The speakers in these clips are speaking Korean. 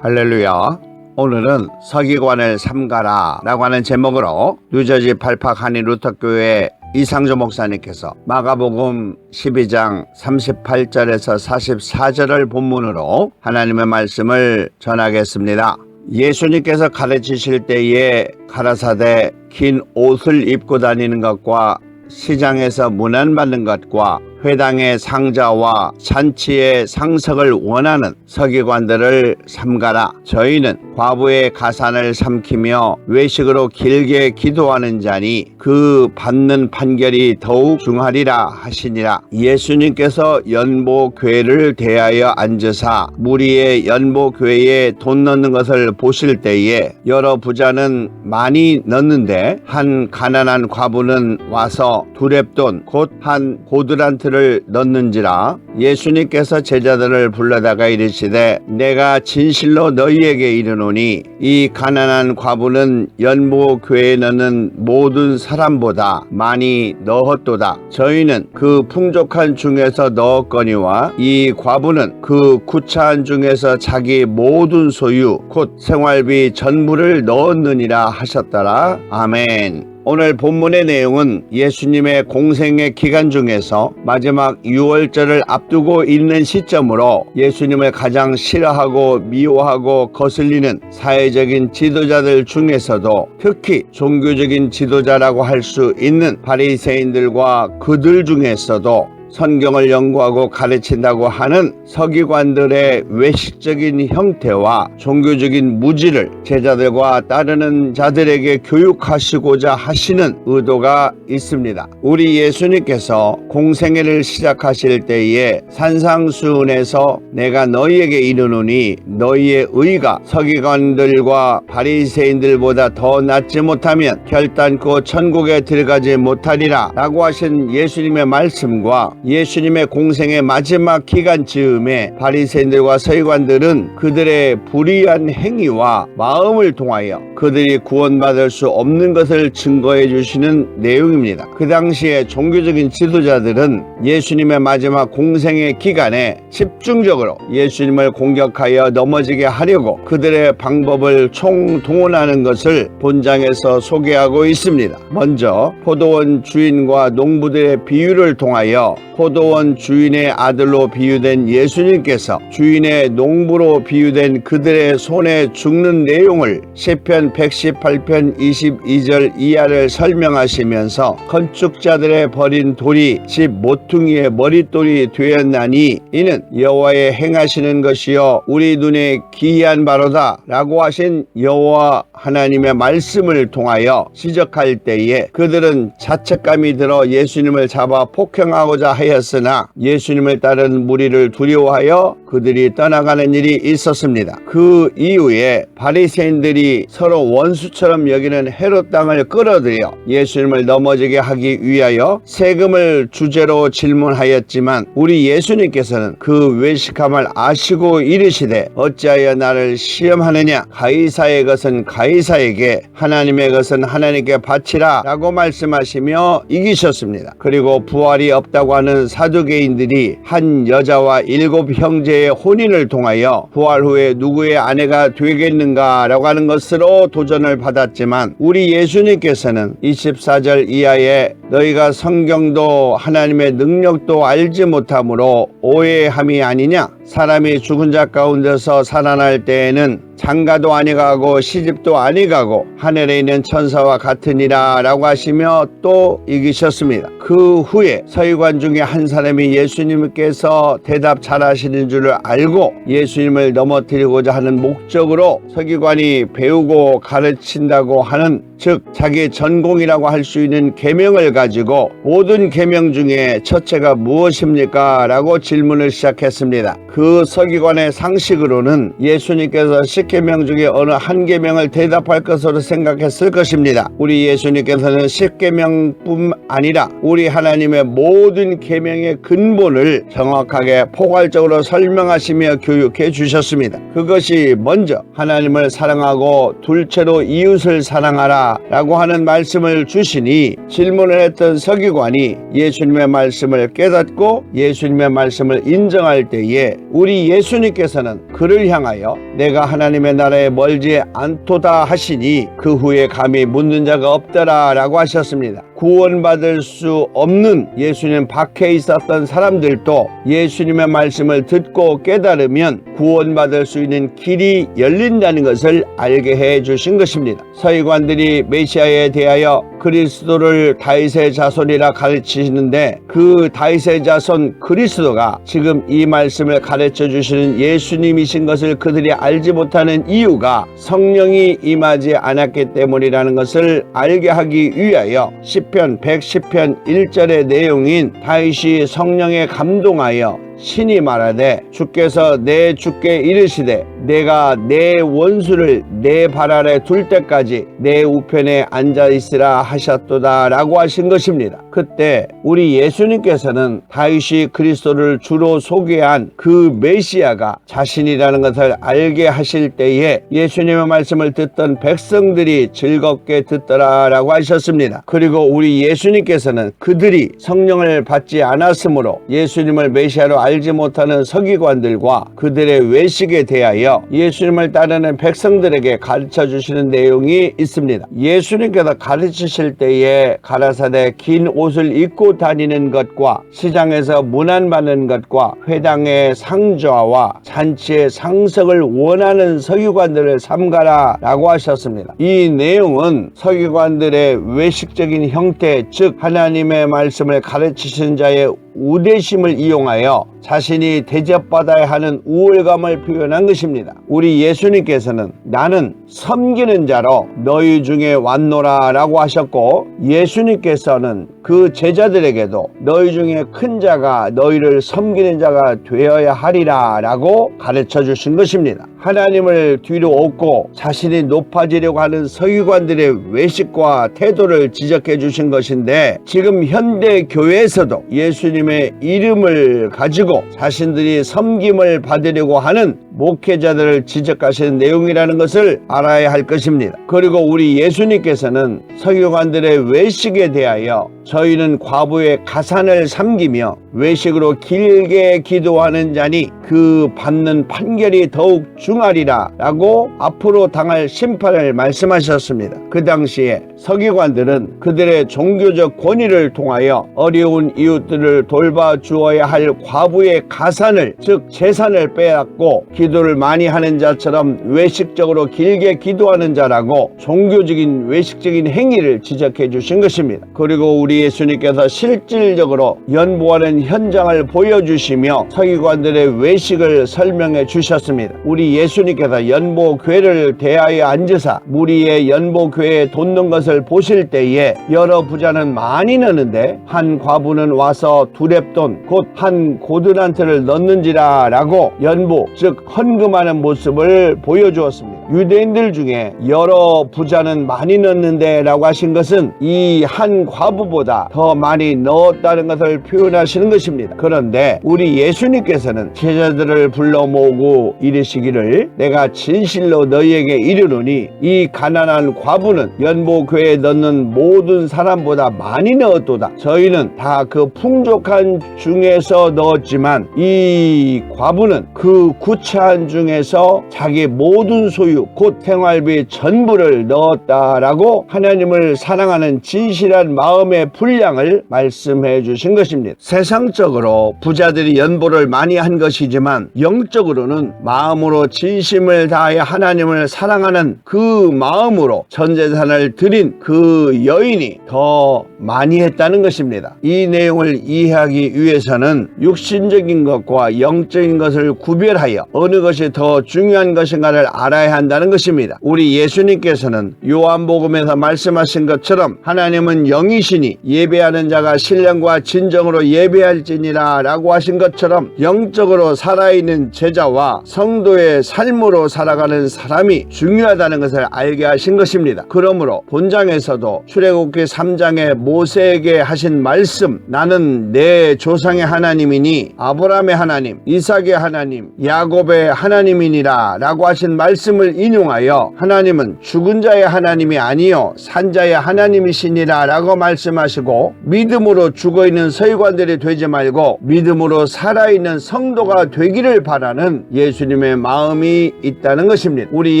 할렐루야. 오늘은 서기관을 삼가라 라고 하는 제목으로 뉴저지 발팍 한인 루터교회 이상조 목사님께서 마가복음 12장 38절에서 44절을 본문으로 하나님의 말씀을 전하겠습니다. 예수님께서 가르치실 때에 가라사대 긴 옷을 입고 다니는 것과 시장에서 문안받는 것과 회당의 상자와 잔치의 상석을 원하는 서기관들을 삼가라. 저희는 과부의 가산을 삼키며 외식으로 길게 기도하는 자니 그 받는 판결이 더욱 중하리라 하시니라. 예수님께서 연보궤를 대하여 앉으사 무리의 연보궤에 돈 넣는 것을 보실 때에 여러 부자는 많이 넣는데 한 가난한 과부는 와서 두렙돈 곧 한 고드란트를 넣는지라. 예수님께서 제자들을 불러다가 이르시되 내가 진실로 너희에게 이르노니 이 가난한 과부는 연보궤에 넣는 모든 사람보다 많이 넣었도다. 저희는 그 풍족한 중에서 넣었거니와 이 과부는 그 구차한 중에서 자기 모든 소유 곧 생활비 전부를 넣었느니라 하셨더라. 아멘. 오늘 본문의 내용은 예수님의 공생의 기간 중에서 마지막 유월절을 앞두고 있는 시점으로 예수님을 가장 싫어하고 미워하고 거슬리는 사회적인 지도자들 중에서도 특히 종교적인 지도자라고 할 수 있는 바리새인들과 그들 중에서도 성경을 연구하고 가르친다고 하는 서기관들의 외식적인 형태와 종교적인 무지를 제자들과 따르는 자들에게 교육하시고자 하시는 의도가 있습니다. 우리 예수님께서 공생애를 시작하실 때에 산상수훈에서 내가 너희에게 이르노니 너희의 의가 서기관들과 바리새인들보다 더 낫지 못하면 결단코 천국에 들어가지 못하리라 라고 하신 예수님의 말씀과 예수님의 공생의 마지막 기간 즈음에 바리새인들과 서기관들은 그들의 불의한 행위와 마음을 통하여 그들이 구원받을 수 없는 것을 증거해 주시는 내용입니다. 그 당시에 종교적인 지도자들은 예수님의 마지막 공생의 기간에 집중적으로 예수님을 공격하여 넘어지게 하려고 그들의 방법을 총동원하는 것을 본장에서 소개하고 있습니다. 먼저 포도원 주인과 농부들의 비유를 통하여 포도원 주인의 아들로 비유된 예수님께서 주인의 농부로 비유된 그들의 손에 죽는 내용을 시편 118편 22절 이하를 설명하시면서 건축자들의 버린 돌이 집 모퉁이의 머릿돌이 되었나니 이는 여호와의 행하시는 것이요 우리 눈에 기이한 바로다 라고 하신 여호와 하나님의 말씀을 통하여 지적할 때에 그들은 자책감이 들어 예수님을 잡아 폭행하고자 하였으나 예수님을 따른 무리를 두려워하여 그들이 떠나가는 일이 있었습니다. 그 이후에 바리새인들이 서로 원수처럼 여기는 헤롯 땅을 끌어들여 예수님을 넘어지게 하기 위하여 세금을 주제로 질문하였지만 우리 예수님께서는 그 외식함을 아시고 이르시되 어찌하여 나를 시험하느냐 가이사의 것은 가이사에게 하나님의 것은 하나님께 바치라 라고 말씀하시며 이기셨습니다. 그리고 부활이 없다고 하는 사두개인들이 한 여자와 7 형제의 혼인을 통하여 부활 후에 누구의 아내가 되겠는가 라고 하는 것으로 도전을 받았지만 우리 예수님께서는 24절 이하에 너희가 성경도 하나님의 능력도 알지 못함으로 오해함이 아니냐. 사람이 죽은 자 가운데서 살아날 때에는 장가도 아니가고 시집도 아니가고 하늘에 있는 천사와 같으니라 라고 하시며 또 이기셨습니다. 그 후에 서기관 중에 한 사람이 예수님께서 대답 잘하시는 줄을 알고 예수님을 넘어뜨리고자 하는 목적으로 서기관이 배우고 가르친다고 하는 즉 자기 전공이라고 할 수 있는 계명을 가지고 모든 계명 중에 첫째가 무엇입니까? 라고 질문을 시작했습니다. 그 서기관의 상식으로는 예수님께서 10계명 중에 어느 한 계명을 대답할 것으로 생각했을 것입니다. 우리 예수님께서는 10계명뿐 아니라 우리 하나님의 모든 계명의 근본을 정확하게 포괄적으로 설명하시며 교육해 주셨습니다. 그것이 먼저 하나님을 사랑하고 둘째로 이웃을 사랑하라 라고 하는 말씀을 주시니 질문을 했던 서기관이 예수님의 말씀을 깨닫고 예수님의 말씀을 인정할 때에 우리 예수님께서는 그를 향하여 내가 하나님의 나라에 멀지 않도다 하시니 그 후에 감히 묻는 자가 없더라 라고 하셨습니다. 구원받을 수 없는 예수님 밖에 있었던 사람들도 예수님의 말씀을 듣고 깨달으면 구원받을 수 있는 길이 열린다는 것을 알게 해 주신 것입니다. 서기관들이 메시아에 대하여 그리스도를 다윗의 자손이라 가르치시는데 그 다윗의 자손 그리스도가 지금 이 말씀을 가르쳐 주시는 예수님이신 것을 그들이 알지 못하는 이유가 성령이 임하지 않았기 때문이라는 것을 알게 하기 위하여 시편 110편 1절의 내용인 다윗이 성령에 감동하여 신이 말하되 주께서 내 주께 이르시되 내가 내 원수를 내 발 아래 둘 때까지 내 우편에 앉아있으라 하셨도다 라고 하신 것입니다. 그때 우리 예수님께서는 다윗이 그리스도를 주로 소개한 그 메시아가 자신이라는 것을 알게 하실 때에 예수님의 말씀을 듣던 백성들이 즐겁게 듣더라 라고 하셨습니다. 그리고 우리 예수님께서는 그들이 성령을 받지 않았으므로 예수님을 메시아로 알지 못하는 서기관들과 그들의 외식에 대하여 예수님을 따르는 백성들에게 가르쳐 주시는 내용이 있습니다. 예수님께서 가르치실 때에 가라사대 긴 옷을 입고 다니는 것과 시장에서 문안받는 것과 회당의 상좌와 잔치의 상석을 원하는 서기관들을 삼가라 라고 하셨습니다. 이 내용은 서기관들의 외식적인 형태, 즉 하나님의 말씀을 가르치신 자의 우대심을 이용하여 자신이 대접받아야 하는 우월감을 표현한 것입니다. 우리 예수님께서는 나는 섬기는 자로 너희 중에 왔노라 라고 하셨고 예수님께서는 그 제자들에게도 너희 중에 큰 자가 너희를 섬기는 자가 되어야 하리라 라고 가르쳐 주신 것입니다. 하나님을 뒤로 얻고 자신이 높아지려고 하는 서기관들의 외식과 태도를 지적해 주신 것인데 지금 현대 교회에서도 예수님의 이름을 가지고 자신들이 섬김을 받으려고 하는 목회자들을 지적하시는 내용이라는 것을 알아야 할 것입니다. 그리고 우리 예수님께서는 서기관들의 외식에 대하여 저희는 과부의 가산을 삼기며 외식으로 길게 기도하는 자니 그 받는 판결이 더욱 중하리라 라고 앞으로 당할 심판을 말씀하셨습니다. 그 당시에 서기관들은 그들의 종교적 권위를 통하여 어려운 이웃들을 돌봐주어야 할 과부의 가산을 즉 재산을 빼앗고 기도를 많이 하는 자처럼 외식적으로 길게 기도하는 자라고 종교적인 외식적인 행위를 지적해 주신 것입니다. 그리고 우리 예수님께서 실질적으로 연보하는 현장을 보여주시며 서기관들의 외식을 설명해 주셨습니다. 우리 예수님께서 연보궤를 대하여 앉으사 무리의 연보궤에 돋는 것을 보실 때에 여러 부자는 많이 넣는데 한 과부는 와서 두렙돈 곧 한 고드란트를 넣는지라 라고 연보 즉 헌금하는 모습을 보여주었습니다. 유대인들 중에 여러 부자는 많이 넣는데 라고 하신 것은 이 한 과부보다 더 많이 넣었다는 것을 표현하시는 것입니다. 그런데 우리 예수님께서는 제자들을 불러 모으고 이르시기를 내가 진실로 너희에게 이르노니 이 가난한 과부는 연보궤에 넣는 모든 사람보다 많이 넣었도다. 저희는 다 그 풍족한 중에서 넣었지만 이 과부는 그 구차한 중에서 자기 모든 소유 곧 생활비 전부를 넣었다라고 하나님을 사랑하는 진실한 마음의 분량을 말씀해 주신 것입니다. 세상적으로 부자들이 연보를 많이 한 것이지만 영적으로는 마음으로 진심을 다하여 하나님을 사랑하는 그 마음으로 전재산을 드린 그 여인이 더 많이 했다는 것입니다. 이 내용을 이해하기 위해서는 육신적인 것과 영적인 것을 구별하여 어느 것이 더 중요한 것인가를 알아야 한다. 한다는 것입니다. 우리 예수님께서는 요한복음에서 말씀하신 것처럼 하나님은 영이시니 예배하는 자가 신령과 진정으로 예배할지니라 라고 하신 것처럼 영적으로 살아있는 제자와 성도의 삶으로 살아가는 사람이 중요하다는 것을 알게 하신 것입니다. 그러므로 본장에서도 출애굽기 3장에 모세에게 하신 말씀, 나는 내 조상의 하나님이니 아브라함의 하나님, 이삭의 하나님, 야곱의 하나님이니라 라고 하신 말씀을 인용하여 하나님은 죽은 자의 하나님이 아니요 산자의 하나님이시니라 라고 말씀하시고, 믿음으로 죽어있는 서기관들이 되지 말고 믿음으로 살아있는 성도가 되기를 바라는 예수님의 마음이 있다는 것입니다. 우리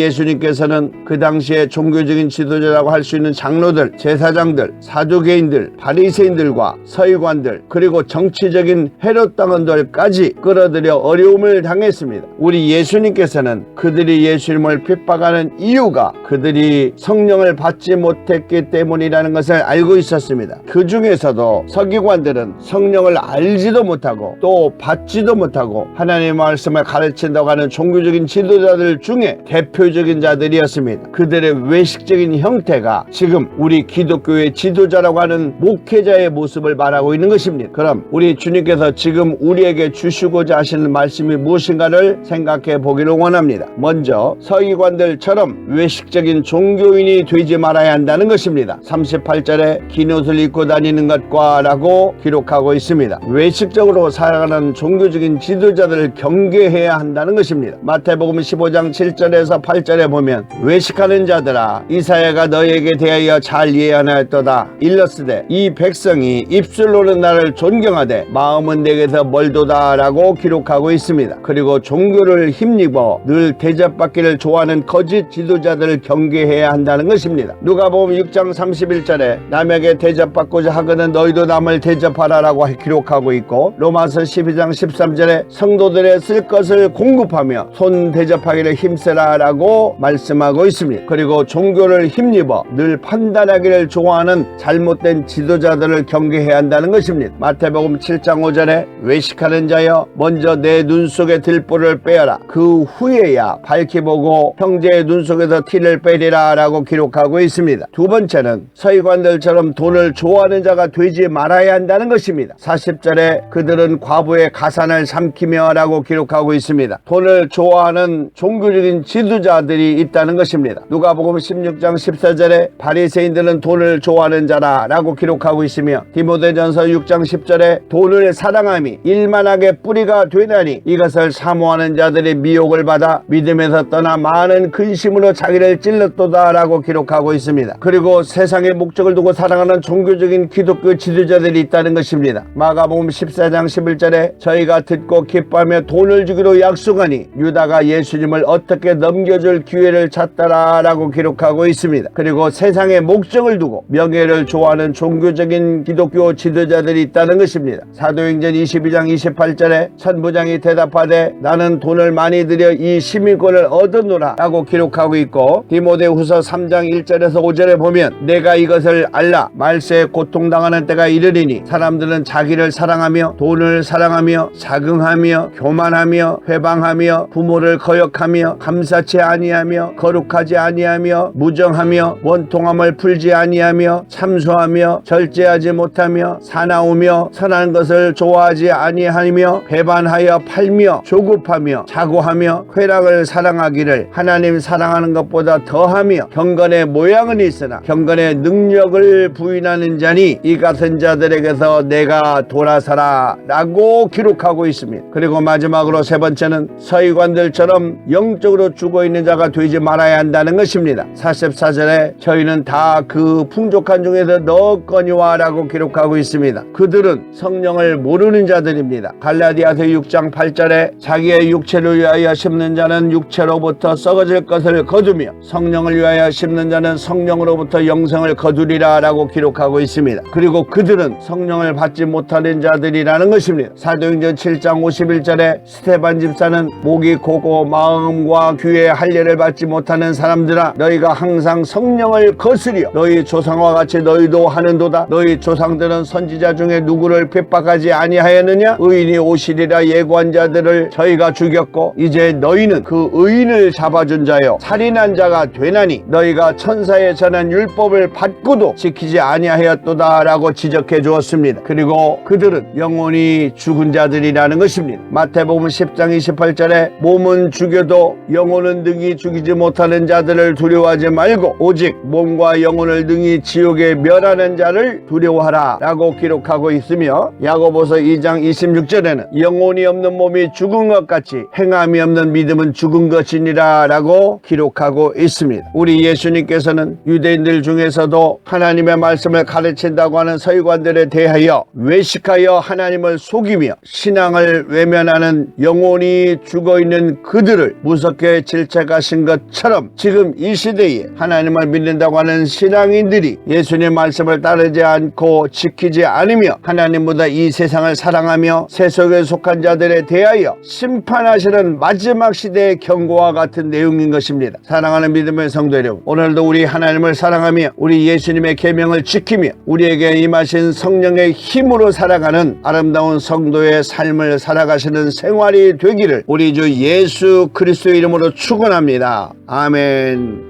예수님께서는 그 당시에 종교적인 지도자라고 할 수 있는 장로들, 제사장들, 사두개인들, 바리새인들과 서기관들, 그리고 정치적인 헤롯 당원들까지 끌어들여 어려움을 당했습니다. 우리 예수님께서는 그들이 예수님을 핍박하는 이유가 그들이 성령을 받지 못했기 때문이라는 것을 알고 있었습니다. 그 중에서도 서기관들은 성령을 알지도 못하고 또 받지도 못하고 하나님의 말씀을 가르친다고 하는 종교적인 지도자들 중에 대표적인 자들이었습니다. 그들의 외식적인 형태가 지금 우리 기독교의 지도자라고 하는 목회자의 모습을 말하고 있는 것입니다. 그럼 우리 주님께서 지금 우리에게 주시고자 하시는 말씀이 무엇인가를 생각해 보기를 원합니다. 먼저 서기관들처럼 외식적인 종교인이 되지 말아야 한다는 것입니다. 38절에 긴 옷을 입고 다니는 것과 라고 기록하고 있습니다. 외식적으로 살아가는 종교적인 지도자들을 경계해야 한다는 것입니다. 마태복음 15장 7절에서 8절에 보면 외식하는 자들아 이사야가 너희에게 대하여 잘 예언하였도다. 일러스되 이 백성이 입술로는 나를 존경하되 마음은 내게서 멀도다 라고 기록하고 있습니다. 그리고 종교를 힘입어 늘 대접받기를 좋아하는 거짓 지도자들을 경계해야 한다는 것입니다. 누가복음 6장 31절에 남에게 대접받고자 하거든 너희도 남을 대접하라 라고 기록하고 있고, 로마서 12장 13절에 성도들의 쓸 것을 공급하며 손 대접하기를 힘쓰라 라고 말씀하고 있습니다. 그리고 종교를 힘입어 늘 판단하기를 좋아하는 잘못된 지도자들을 경계해야 한다는 것입니다. 마태복음 7장 5절에 외식하는 자여 먼저 내 눈 속에 들보를 빼어라. 그 후에야 밝히 보고 형제의 눈 속에서 티를 빼리라 라고 기록하고 있습니다. 두 번째는 서기관들처럼 돈을 좋아하는 자가 되지 말아야 한다는 것입니다. 40절에 그들은 과부의 가산을 삼키며 라고 기록하고 있습니다. 돈을 좋아하는 종교적인 지도자들이 있다는 것입니다. 누가복음 16장 14절에 바리새인들은 돈을 좋아하는 자라 라고 기록하고 있으며, 디모데전서 6장 10절에 돈을 사랑함이 일만하게 뿌리가 되나니 이것을 사모하는 자들이 미혹을 받아 믿음에서 떠나 많은 근심으로 자기를 찔렀도다 라고 기록하고 있습니다. 그리고 세상의 목적을 두고 살아가는 종교적인 기독교 지도자들이 있다는 것입니다. 마가복음 14장 11절에 저희가 듣고 기뻐하며 돈을 주기로 약속하니 유다가 예수님을 어떻게 넘겨줄 기회를 찾더라 라고 기록하고 있습니다. 그리고 세상의 목적을 두고 명예를 좋아하는 종교적인 기독교 지도자들이 있다는 것입니다. 사도행전 22장 28절에 천부장이 대답하되 나는 돈을 많이 들여 이 시민권을 얻었노라 라고 기록하고 있고, 디모데후서 3장 1절에서 5절에 보면 내가 이것을 알라 말세에 고통당하는 때가 이르리니 사람들은 자기를 사랑하며 돈을 사랑하며 자긍하며 교만하며 회방하며 부모를 거역하며 감사치 아니하며 거룩하지 아니하며 무정하며 원통함을 풀지 아니하며 참소하며 절제하지 못하며 사나우며 선한 것을 좋아하지 아니하며 배반하여 팔며 조급하며 자고하며 쾌락을 사랑하기를 하나님 사랑하는 것보다 더하며 경건의 모양은 있으나 경건의 능력을 부인하는 자니 이 같은 자들에게서 내가 돌아서라 라고 기록하고 있습니다. 그리고 마지막으로 세 번째는 서기관들처럼 영적으로 죽어있는 자가 되지 말아야 한다는 것입니다. 44절에 저희는 다 그 풍족한 중에서 넣었거니와 라고 기록하고 있습니다. 그들은 성령을 모르는 자들입니다. 갈라디아서 6장 8절에 자기의 육체를 위하여 심는 자는 육체로부터 썩어질 것을 거두며 성령을 위하여 심는 자는 성령으로부터 영생을 거두리라 라고 기록하고 있습니다. 그리고 그들은 성령을 받지 못하는 자들이라는 것입니다. 사도행전 7장 51절에 스데반 집사는 목이 고고 마음과 귀에 할례를 받지 못하는 사람들아 너희가 항상 성령을 거스려 너희 조상과 같이 너희도 하는도다. 너희 조상들은 선지자 중에 누구를 핍박하지 아니하였느냐? 의인이 오시리라 예고한 자들을 저희가 죽였고 이제 너희는 그 의인을 잡아 잡아준 자여 살인한 자가 되나니 너희가 천사의 전한 율법을 받고도 지키지 아니하였도다 라고 지적해 주었습니다. 그리고 그들은 영혼이 죽은 자들이라는 것입니다. 마태복음 10장 28절에 몸은 죽여도 영혼은 능히 죽이지 못하는 자들을 두려워하지 말고 오직 몸과 영혼을 능히 지옥에 멸하는 자를 두려워하라 라고 기록하고 있으며 야고보서 2장 26절에는 영혼이 없는 몸이 죽은 것 같이 행함이 없는 믿음은 죽은 것이니라 라고 기록하고 있습니다. 우리 예수님께서는 유대인들 중에서도 하나님의 말씀을 가르친다고 하는 서기관들에 대하여 외식하여 하나님을 속이며 신앙을 외면하는 영혼이 죽어있는 그들을 무섭게 질책하신 것처럼 지금 이 시대에 하나님을 믿는다고 하는 신앙인들이 예수님의 말씀을 따르지 않고 지키지 않으며 하나님보다 이 세상을 사랑하며 세속에 속한 자들에 대하여 심판하시는 마지막 시대의 경고와 같은 내용인 것입니다. 사랑하는 믿음의 성도 여러분, 오늘도 우리 하나님을 사랑하며 우리 예수님의 계명을 지키며 우리에게 임하신 성령의 힘으로 살아가는 아름다운 성도의 삶을 살아가시는 생활이 되기를 우리 주 예수 그리스도의 이름으로 축원합니다. 아멘.